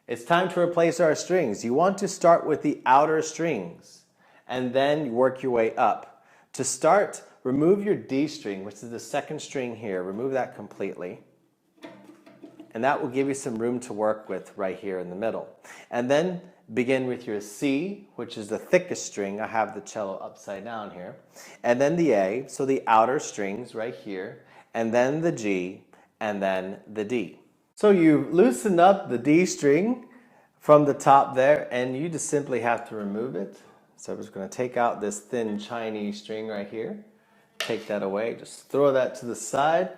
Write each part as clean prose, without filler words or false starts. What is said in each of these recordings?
It's time to replace our strings. You want to start with the outer strings and then work your way up. To start, remove your D string, which is the second string here. Remove that completely. And that will give you some room to work with right here in the middle. And then begin with your C, which is the thickest string. I have the cello upside down here. And then the A, so the outer strings right here. And then the G, and then the D. So you loosen up the D string from the top there, and you just simply have to remove it. So I'm just going to take out this thin Chinese string right here. Take that away, just throw that to the side.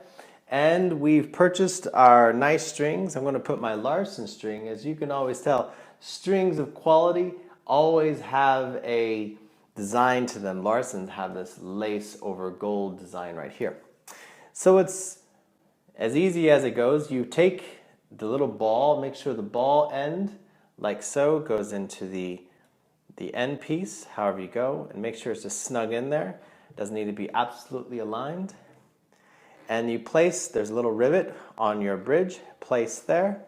And we've purchased our nice strings. I'm going to put my Larson string. As you can always tell, strings of quality always have a design to them. Larsons have this lace over gold design right here. So it's as easy as it goes. You take the little ball, make sure the ball end, like so, goes into the end piece, however you go, and make sure it's just snug in there. It doesn't need to be absolutely aligned. And you place, there's a little rivet on your bridge, place there,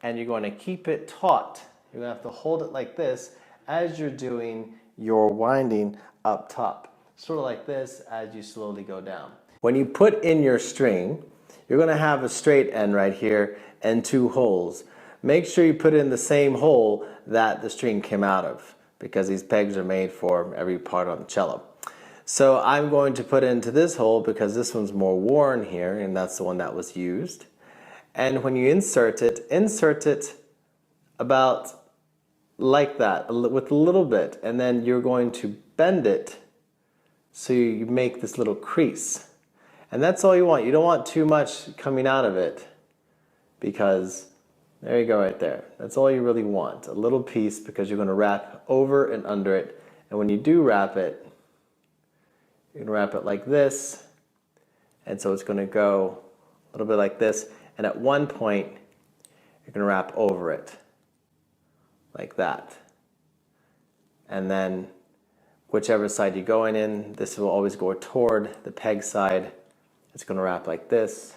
and you're going to keep it taut. You're going to have to hold it like this as you're doing your winding up top. Sort of like this as you slowly go down. When you put in your string, you're going to have a straight end right here and two holes. Make sure you put it in the same hole that the string came out of, because these pegs are made for every part on the cello. So I'm going to put it into this hole because this one's more worn here, and that's the one that was used. And when you insert it about like that, with a little bit, and then you're going to bend it so you make this little crease. And that's all you want. You don't want too much coming out of it, because there you go right there. That's all you really want, a little piece, because you're going to wrap over and under it. And when you do wrap it, you're going to wrap it like this, and so it's going to go a little bit like this, and at one point you're going to wrap over it like that. And then whichever side you're going in, this will always go toward the peg side. It's going to wrap like this,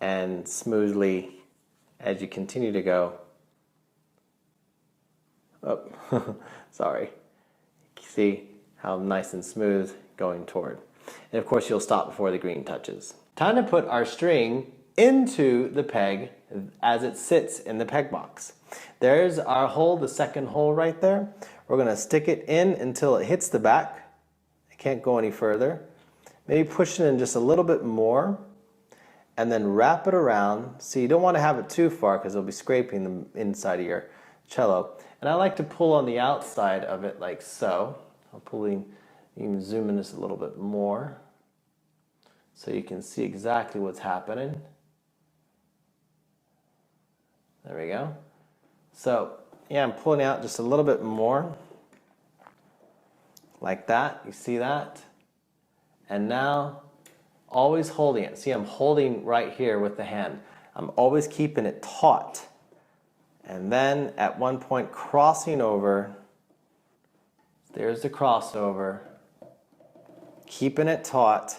and smoothly as you continue to go. Oh, sorry. See how nice and smooth going toward. And of course you'll stop before the green touches. Time to put our string into the peg as it sits in the peg box. There's our hole, the second hole right there. We're going to stick it in until it hits the back. It can't go any further. Maybe push it in just a little bit more, and then wrap it around. So you don't want to have it too far because it'll be scraping the inside of your cello. And I like to pull on the outside of it like so. I'm pulling, you can zoom in just a little bit more so you can see exactly what's happening. There we go. So yeah, I'm pulling out just a little bit more like that. You see that? And now always holding it. See, I'm holding right here with the hand. I'm always keeping it taut. And then at one point crossing over. There's the crossover. Keeping it taut,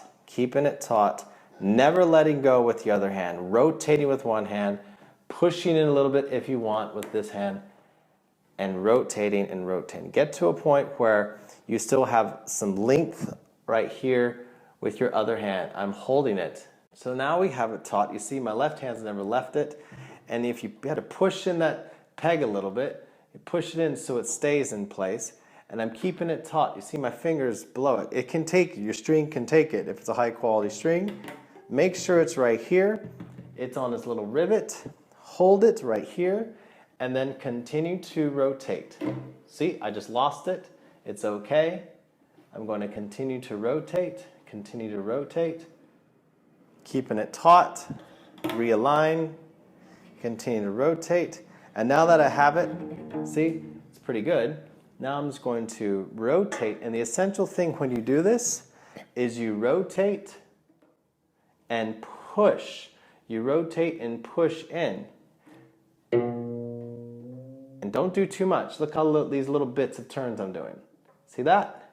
never letting go with the other hand, rotating with one hand, pushing in a little bit if you want with this hand, and rotating and rotating. Get to a point where you still have some length right here with your other hand. I'm holding it. So now we have it taut. You see my left hand's never left it. And if you had to push in that peg a little bit, you push it in so it stays in place. And I'm keeping it taut. You see my fingers below it. It can take it. Your string can take it if it's a high quality string. Make sure it's right here. It's on this little rivet. Hold it right here, and then continue to rotate. See, I just lost it. It's okay. I'm going to continue to rotate, keeping it taut, realign, continue to rotate. And now that I have it, see, it's pretty good. Now I'm just going to rotate, and the essential thing when you do this is you rotate and push. You rotate and push in. And don't do too much. Look how these little bits of turns I'm doing. See that?